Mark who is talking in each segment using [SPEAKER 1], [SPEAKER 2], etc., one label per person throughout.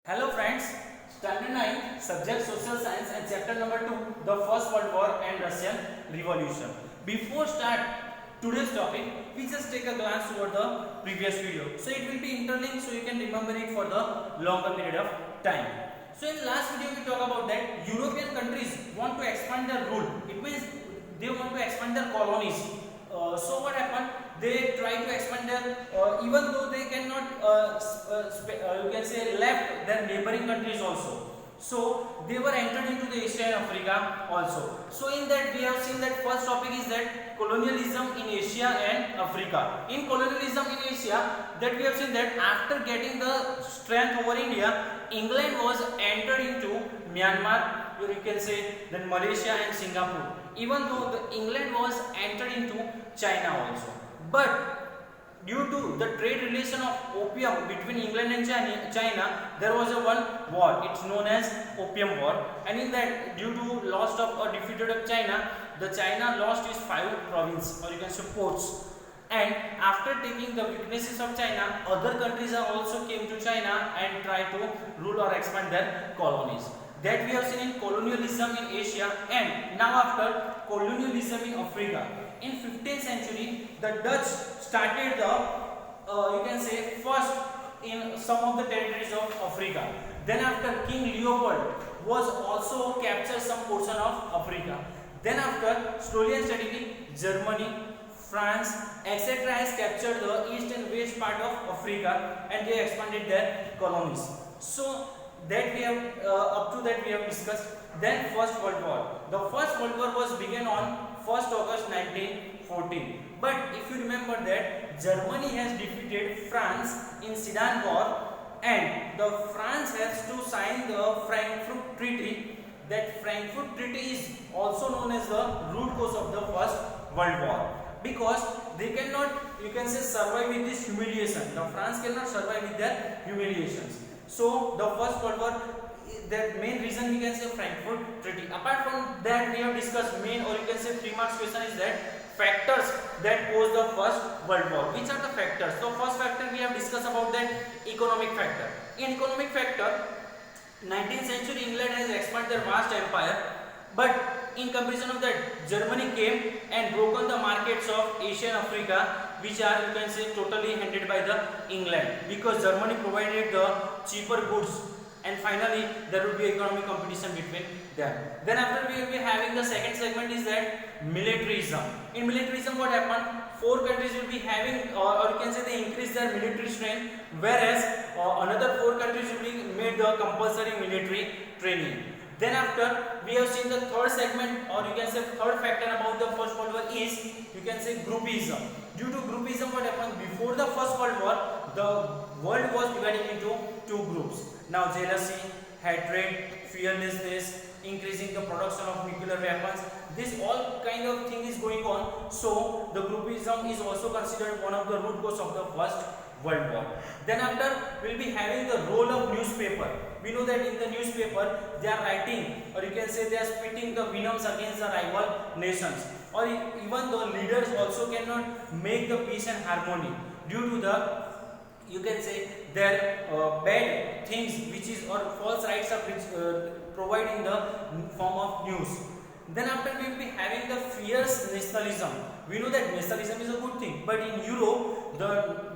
[SPEAKER 1] Hello friends, Standard 9, Subject Social Science and Chapter number 2, the First World War and Russian Revolution. Before start today's topic, we just take a glance over the previous video. So it will be interlinked so you can remember it for the longer period of time. So in the last video we talk about that European countries want to expand their rule. It means they want to expand their colonies. So what happened? They try to expand their, even though they cannot, you can say, left their neighboring countries also. So they were entered into the Asia and Africa also. So in that we have seen that first topic is that colonialism in Asia and Africa. In colonialism in Asia, that we have seen that after getting the strength over India, England was entered into Myanmar, or you can say then Malaysia and Singapore. Even though the England was entered into China also. But due to the trade relation of opium between England and China, there was a one war. It's known as Opium War. And in that, due to loss of or defeated of China, the China lost its 5 provinces, or you can say ports. And after taking the weaknesses of China, other countries also came to China and tried to rule or expand their colonies. That we have seen in colonialism in Asia, and now after colonialism in Africa. In 15th century, the Dutch started the, you can say, first in some of the territories of Africa. Then after, King Leopold was also captured some portion of Africa. Then after, slowly and steadily, Germany, France, etc. has captured the east and west part of Africa, and they expanded their colonies. So that we have, up to that we have discussed. Then First World War. The First World War was began on 1st August 1914. But if you remember that Germany has defeated France in Sedan War, and the France has to sign the Frankfurt Treaty. That Frankfurt Treaty is also known as the root cause of the First World War, because they cannot, you can say, survive with this humiliation. The France cannot survive with their humiliations. So the First World War, that main reason we can say Frankfurt Treaty. Apart from that, we have discussed main, or you can say 3 marks question is that factors that cause the First World War. Which are the factors? So first factor we have discussed about that economic factor. In economic factor, 19th century England has expanded their vast empire, but in comparison of that, Germany came and broken the markets of Asia and Africa, which are, you can say, totally handled by the England, because Germany provided the cheaper goods, and finally there will be economic competition between them. Then after we will be having the second segment is that militarism. In militarism, what happened? 4 countries will be having, or you can say they increase their military strength, whereas another 4 countries will be made the compulsory military training. Then after, we have seen the third segment, or you can say third factor about the First World War is, you can say, groupism. Due to groupism, what happened? Before the First World War, the world was divided into 2 groups. Now jealousy, hatred, fearlessness, increasing the production of nuclear weapons, this all kind of thing is going on. So the groupism is also considered one of the root cause of the First World War. Then after, we will be having the role of newspaper. We know that in the newspaper they are writing, or you can say they are spitting the venoms against the rival nations, or even the leaders also cannot make the peace and harmony due to the, you can say, their bad things which is, or false rights are provided in the form of news. Then after, we will be having the fierce nationalism. We know that nationalism is a good thing, but in Europe the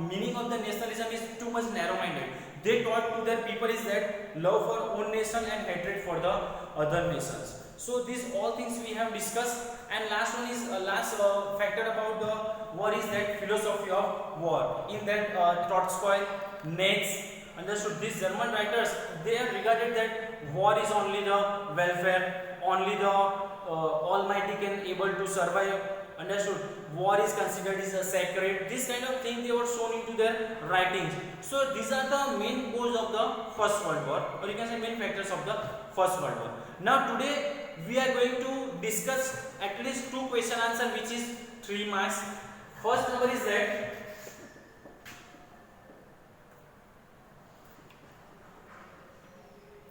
[SPEAKER 1] meaning of the nationalism is too much narrow-minded. They taught to their people is that love for own nation and hatred for the other nations. So these all things we have discussed, and last one is last factor about the war is that philosophy of war. In that Trotsky, Nietzsche, understood, these German writers, they have regarded that war is only the welfare, only the Almighty can able to survive. Understood, war is considered as a sacred. This kind of thing they were shown into their writings. So these are the main cause of the First World War, or you can say main factors of the First World War. Now today we are going to discuss at least 2 question answer, which is 3 marks. First number is that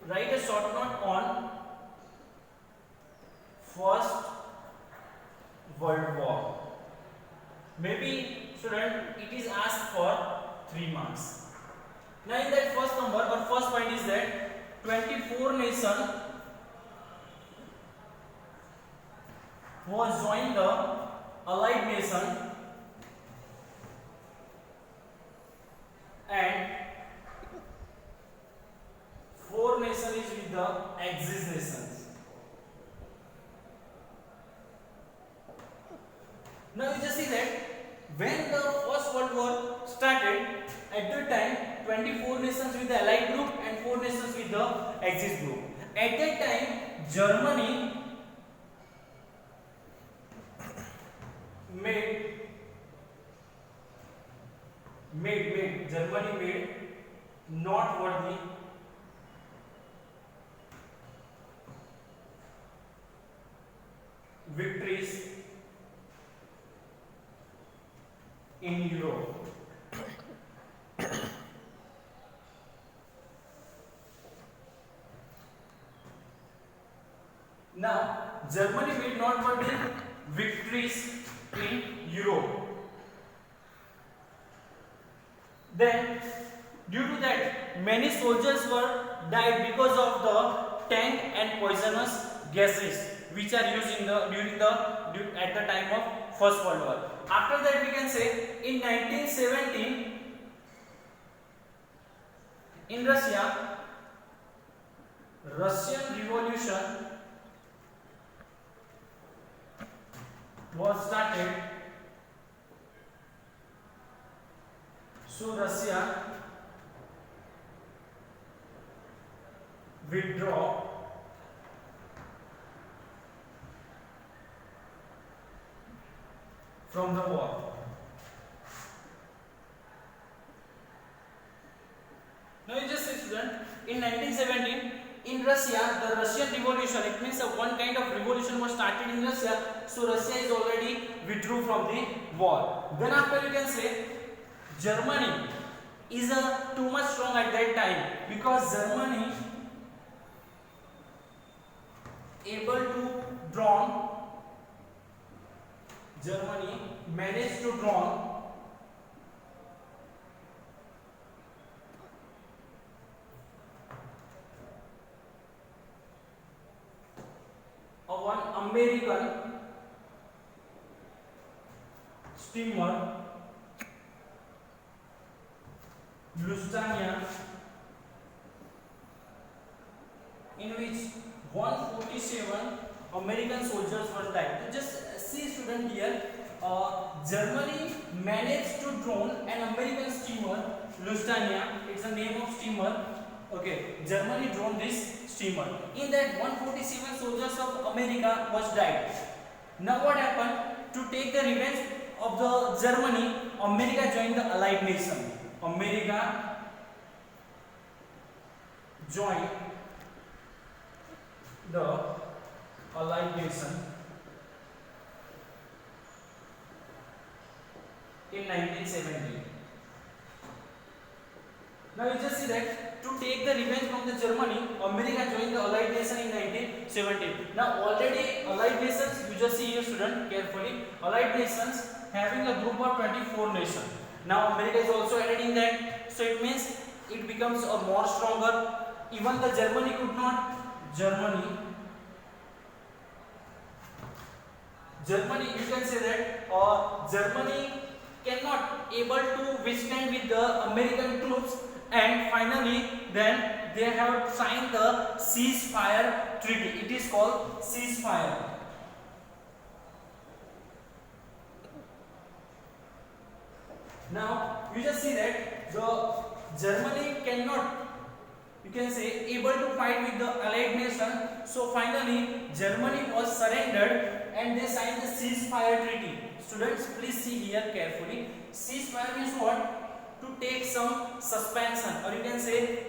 [SPEAKER 1] write a short note on First World War. Maybe student, it is asked for 3 marks. Now in that first number or first point is 24 nation was joined the allied nation and 4 nation is with the Axis nations. Now you just see that when the First World War started, at that time 24 nations with the Allied group and 4 nations with the Axis group. At that time, Germany made noteworthy victories in Europe. Now, Germany made noteworthy victories in Europe. Then, due to that, many soldiers were died because of the tank and poisonous gases which are used at the time of First World War. After that, we can say in 1917 in Russia, Russian Revolution was started. So Russia withdraw from the war. Now you just see, student, in 1917 in Russia, the Russian Revolution, it means one kind of revolution was started in Russia. So Russia is already withdrew from the war. Then after you can say Germany is too much strong at that time, because Germany managed to draw one American steamer Lusitania, in which 147 American soldiers were died. Just see, student, here Germany managed to drone an American steamer Lusitania. It's the name of steamer. Okay, Germany droned this steamer. In that, 147 soldiers of America was died. Now what happened? To take the revenge of the Germany, America joined the Allied nation. America joined the Allied nation in 1917. Now you just see that to take the revenge from the Germany, America joined the Allied nation in 1917. Now already Allied nations, you just see here, student, carefully, Allied nations having a group of 24 nations. Now America is also added in that, so it means it becomes a more stronger. Even the Germany could not. Germany, you can say that Germany cannot able to withstand with the American troops, and finally then they have signed the ceasefire treaty. It is called ceasefire. Now you just see that the Germany cannot, you can say, able to fight with the Allied nation. So finally Germany was surrendered and they signed the ceasefire treaty. Students, please see here carefully. Ceasefire means what? To take some suspension, or you can say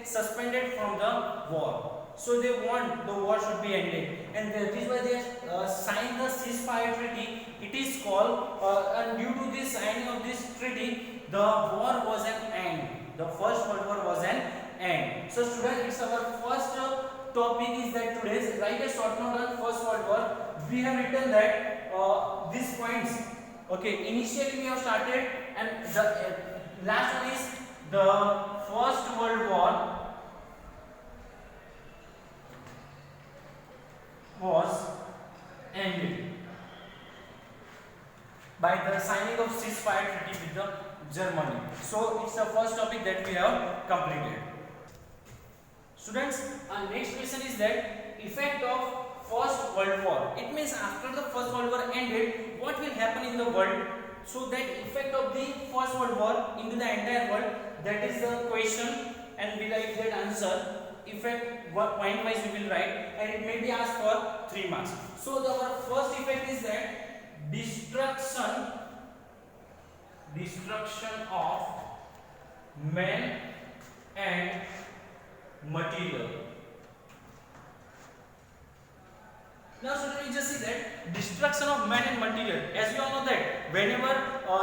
[SPEAKER 1] suspended from the war. So they want the war should be ended, and that is why they signed the ceasefire treaty. It is called, and due to this signing of this treaty, the war was an end. The First World War was an end. So students, it's our first topic is that today's write a short note on First World War. We have written that these points. Okay, initially we have started, and the last one is the First World War. by the signing of ceasefire treaty with the Germany. So it's the first topic that we have completed. Students, our next question is that effect of First World War. It means after the First World War ended, what will happen in the world? So that effect of the First World War into the entire world, that is the question, and we write that answer. Effect point wise we will write, and it may be asked for 3 marks. So our first effect is that destruction of man and material. Now students, we just see that destruction of man and material. As we all know that whenever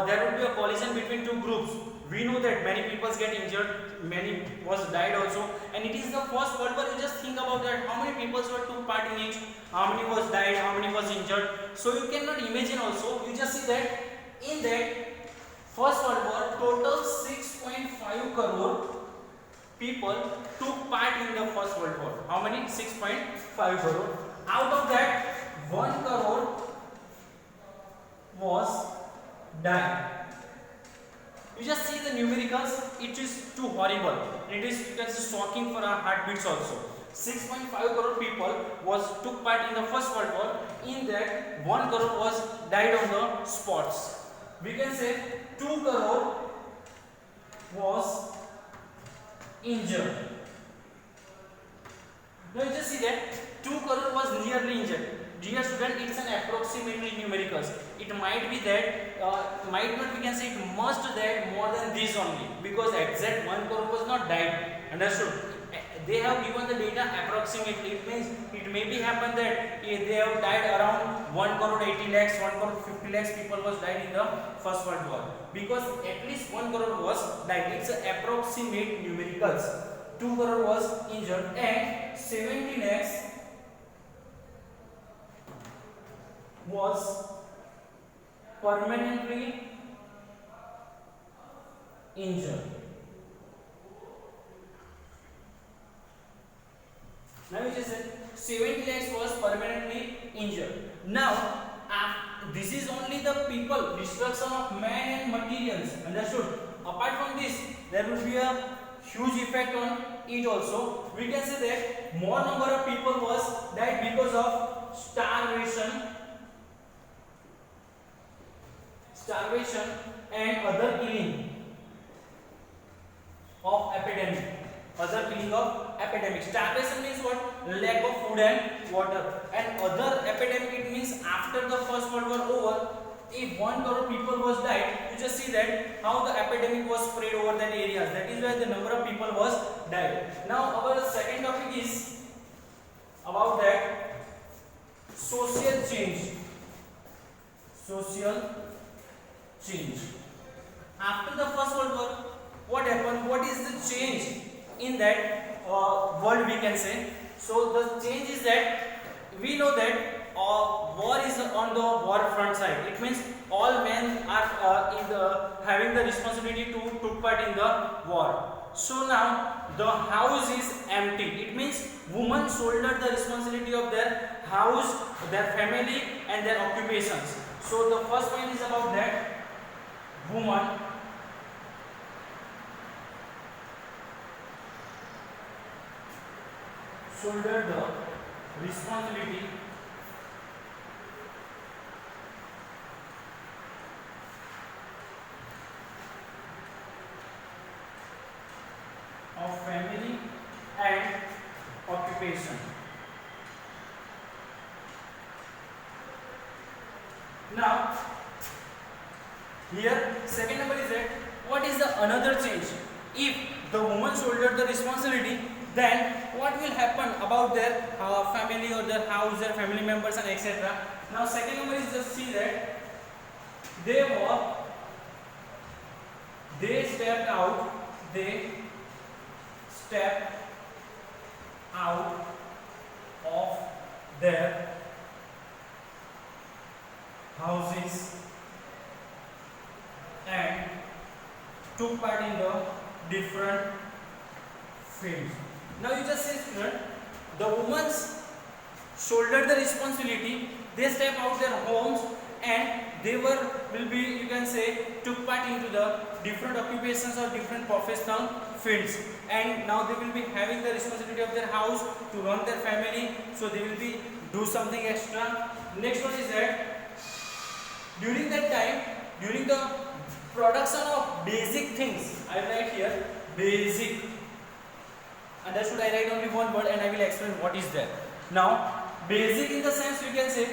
[SPEAKER 1] there would be a collision between two groups, we know that many people get injured, many was died also, and it is the First World War. You just think about that, how many people were took part in it, how many was died, how many was injured. So you cannot imagine also. You just see that in that First World War, total 6.5 crore people took part in the First World War. How many? 6.5 crore. Out of that, 1 crore was died. You just see the numericals, it is too horrible. It is shocking for our heartbeats also. 6.5 crore people took part in the First World War. In that, 1 crore was died on the spots. We can say 2 crore was injured. Now you just see that 2 crore was nearly injured. Dear student, it's an approximately numericals. It might be that, might not, we can say it must that more than this only, because exact 1 crore was not died. Understood? They have given the data approximately. It means it may be happen that they have died around 1 crore 80 lakhs, 1 crore 50 lakhs people was died in the First World War, because at least 1 crore was died. It's an approximate numericals. 2 crore was injured and 70 lakhs was permanently injured. Now we just said 70 lakhs was permanently injured. Now this is only the people, destruction of man and materials. Understood? Apart from this, there will be a huge effect on it also. We can say that more number of people was died because of starvation and other killing of epidemic. Starvation means what? Lack of food and water. And other epidemic, it means after the First World War over, if 1 crore people was died, you just see that how the epidemic was spread over that areas. That is why the number of people was died. Now our second topic is about that social change. After the First World War, what happened? What is the change in that world, we can say? So the change is that we know that war is on the war front side. It means all men are having the responsibility to take part in the war. So now the house is empty. It means women shoulder the responsibility of their house, their family and their occupations. So the first point is about that woman shoulder the responsibility of family and occupation. Now here second number is that what is the another change? If the woman shoulder the responsibility, then what will happen about their family or their house, their family members and etc. Now second number is just see that they stepped out of their houses and took part in the different fields. Now you just say, student, the women shoulder the responsibility, they step out their homes and they will be, you can say, took part into the different occupations or different professional fields, and now they will be having the responsibility of their house to run their family, so they will be do something extra. Next one is that during that time, during the production of basic things, I write here basic, understood? I write only one word and I will explain what is that. Now basic in the sense, we can say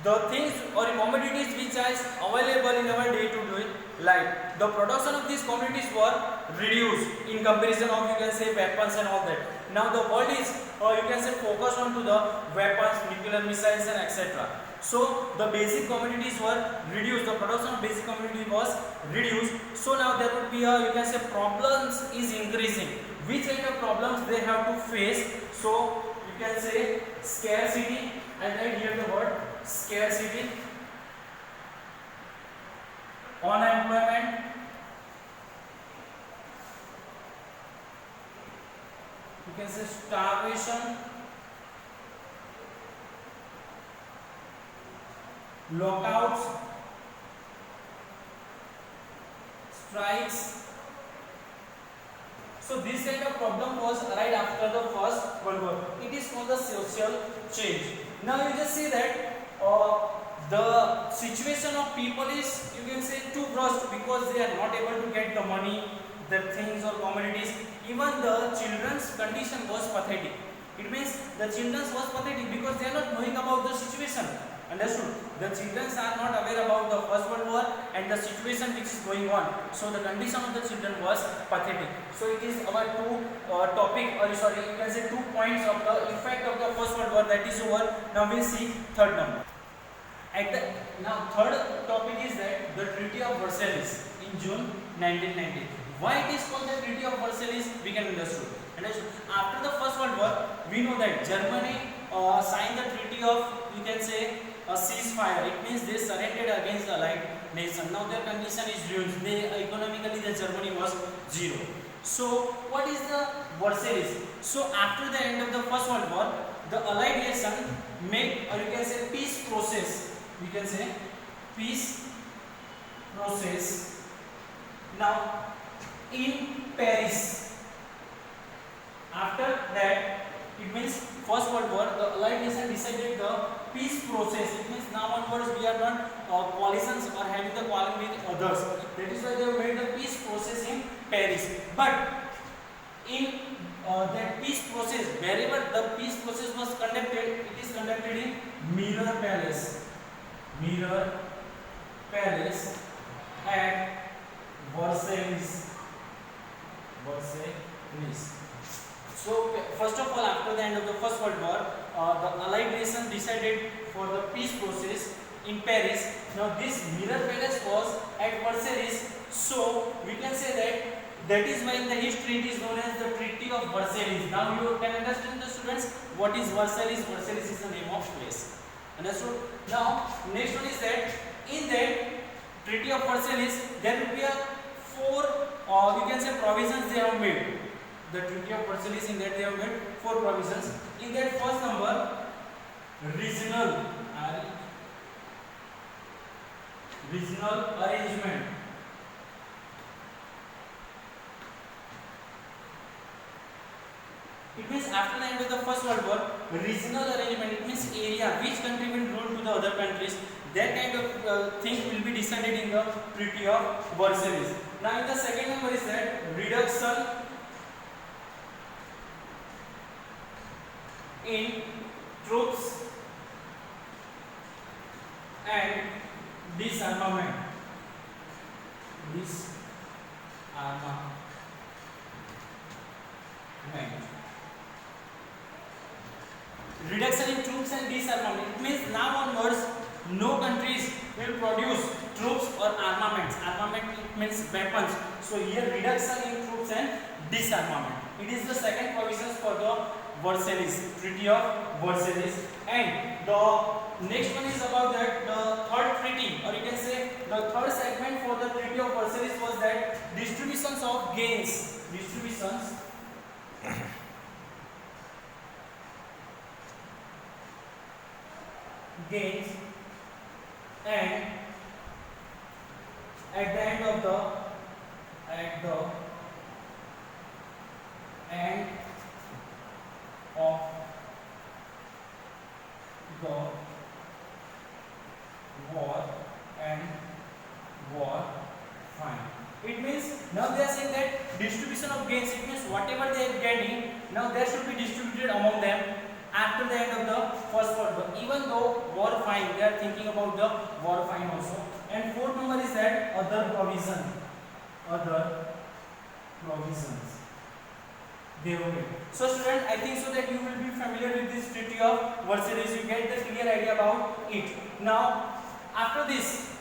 [SPEAKER 1] the things or commodities which are available in our day to day life, the production of these commodities were reduced in comparison of, you can say, weapons and all that. Now the world is, you can say, focused on to the weapons, nuclear missiles and etc. So the basic commodities were reduced, the production of basic commodity was reduced. So now there would be a, you can say, problems is increasing. Which kind of problems they have to face? So you can say scarcity, and I hear the word scarcity, unemployment, you can say starvation, lockouts, strikes. So this kind of problem was right after the First World War. It is called the social change. Now you just see that the situation of people is, you can say, too worst, because they are not able to get the money, the things or commodities. Even the children's condition was pathetic. It means the children's was pathetic because they are not knowing about the situation. Understood? The children are not aware about the First World War and the situation which is going on. So the condition of the children was pathetic. So it is our two topic, or sorry, you can say 2 points of the effect of the First World War, that is over. Now we will see third number. Now third topic is that the Treaty of Versailles in June 1990. Why it is called the Treaty of Versailles? We can understood. After the First World War, we know that Germany signed the Treaty of, you can say, a ceasefire. It means they surrendered against the Allied nation. Now their condition is ruined. Economically, the Germany was zero. So what is the Versailles? So after the end of the First World War, the Allied nation made, or you can say, peace process. We can say peace process. Now in Paris. After that, it means First World War, the Allied nation decided the peace process. It means now onwards we are not coalitions or having the quarrel with others. That is why they have made the peace process in Paris. But in that peace process, wherever the peace process was conducted, it is conducted in Mirror Palace. Mirror Palace at Versailles. Versailles. So first of all, after the end of the First World War, the Allied nations decided for the peace process in Paris. Now this Mirror Palace was at Versailles. So we can say that is why in the history it is known as the Treaty of Versailles. Now you can understand, the students, what is Versailles? Versailles is the name of place. Understood? Now next one is that in that Treaty of Versailles there will be a four, you can say, provisions they have made. The Treaty of Versailles, in that they have made 4 provisions. In that first number, regional arrangement. It means after the end of the First World War, regional arrangement, it means area, which country will rule to the other countries. That kind of thing will be decided in the Treaty of Versailles. Now in the second number is that reduction in troops and disarmament. Reduction in troops and disarmament. It means now onwards no countries will produce troops or armaments. Armament, it means weapons. So here reduction in troops and disarmament. It is the second provisions for the Versailles, Treaty of Versailles. And the next one is about that the third treaty, or you can say the third segment for the Treaty of Versailles was that distributions of gains. Gains and of the at the end of the war and war fine. It means now they are saying that distribution of gains, it means whatever they are getting, now that should be distributed among them after the end of the first World War. Even though war fine, they are thinking about the war fine also. And fourth number is that other provision. Other provisions. They will get. So student, I think so that you will be familiar with this Treaty of Versailles. You get the clear idea about it. Now, after this,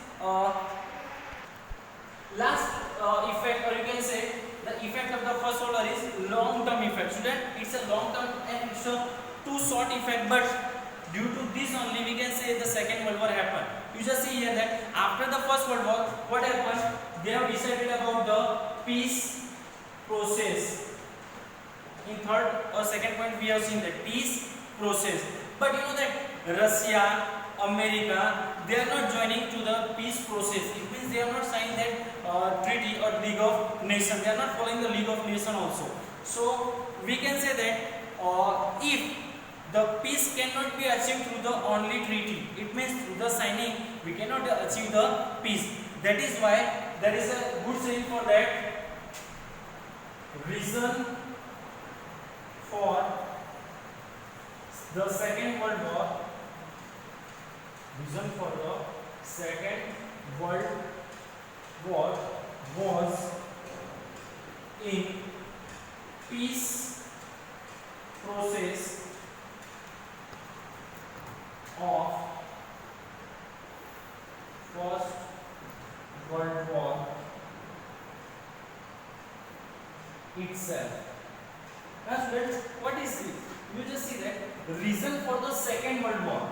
[SPEAKER 1] last effect, or you can say the effect of the first World War is long-term effect. Student, it's a long-term and it's a too short effect, but due to this only we can say the Second World War happened. You just see here that after the First World War, what happened? They have decided about the peace process. In third or second point, we have seen that peace process. But you know that Russia, America, they are not joining to the peace process. It means they have not signed that treaty or League of Nations. They are not following the League of Nations also. So we can say that if the peace cannot be achieved through the only treaty, it means through the signing we cannot achieve the peace. That is why there is a good saying for that. Reason for the Second World War, reason for the Second World War was in peace process of First World War itself. Now students, what is it? You just see that reason for the Second World War.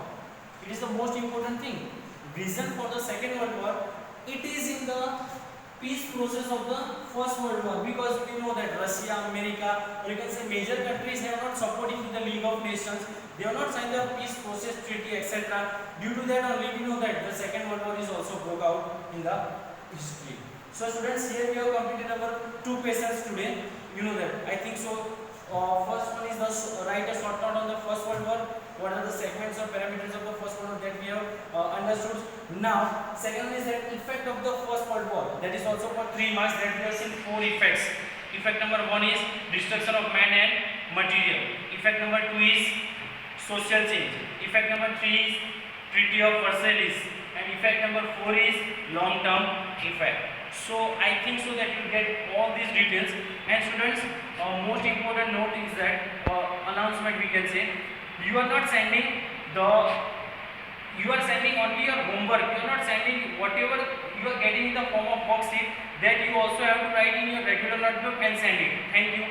[SPEAKER 1] It is the most important thing. Reason for the Second World War, it is in the peace process of the First World War, because we know that Russia, America, or you can say major countries have not supporting to the League of Nations. They have not signed the peace process treaty, etc. Due to that only we know that the Second World War is also broke out in the history. So students, here we have completed our 2 questions today. You know that. I think so. First one is the write a short note on the First World War. What are the segments or parameters of the First World War that we have understood. Now, second one is the effect of the First World War. That is also for 3 marks. That we have seen 4 effects. Effect number 1 is destruction of man and material. Effect number 2 is social change. Effect number 3 is Treaty of Versailles. And effect number 4 is long-term effect. So I think so that you get all these details. And students, most important note is that announcement we can say, you are sending only your homework. You are not sending whatever you are getting in the form of worksheet, that you also have to write in your regular notebook and send it. Thank you.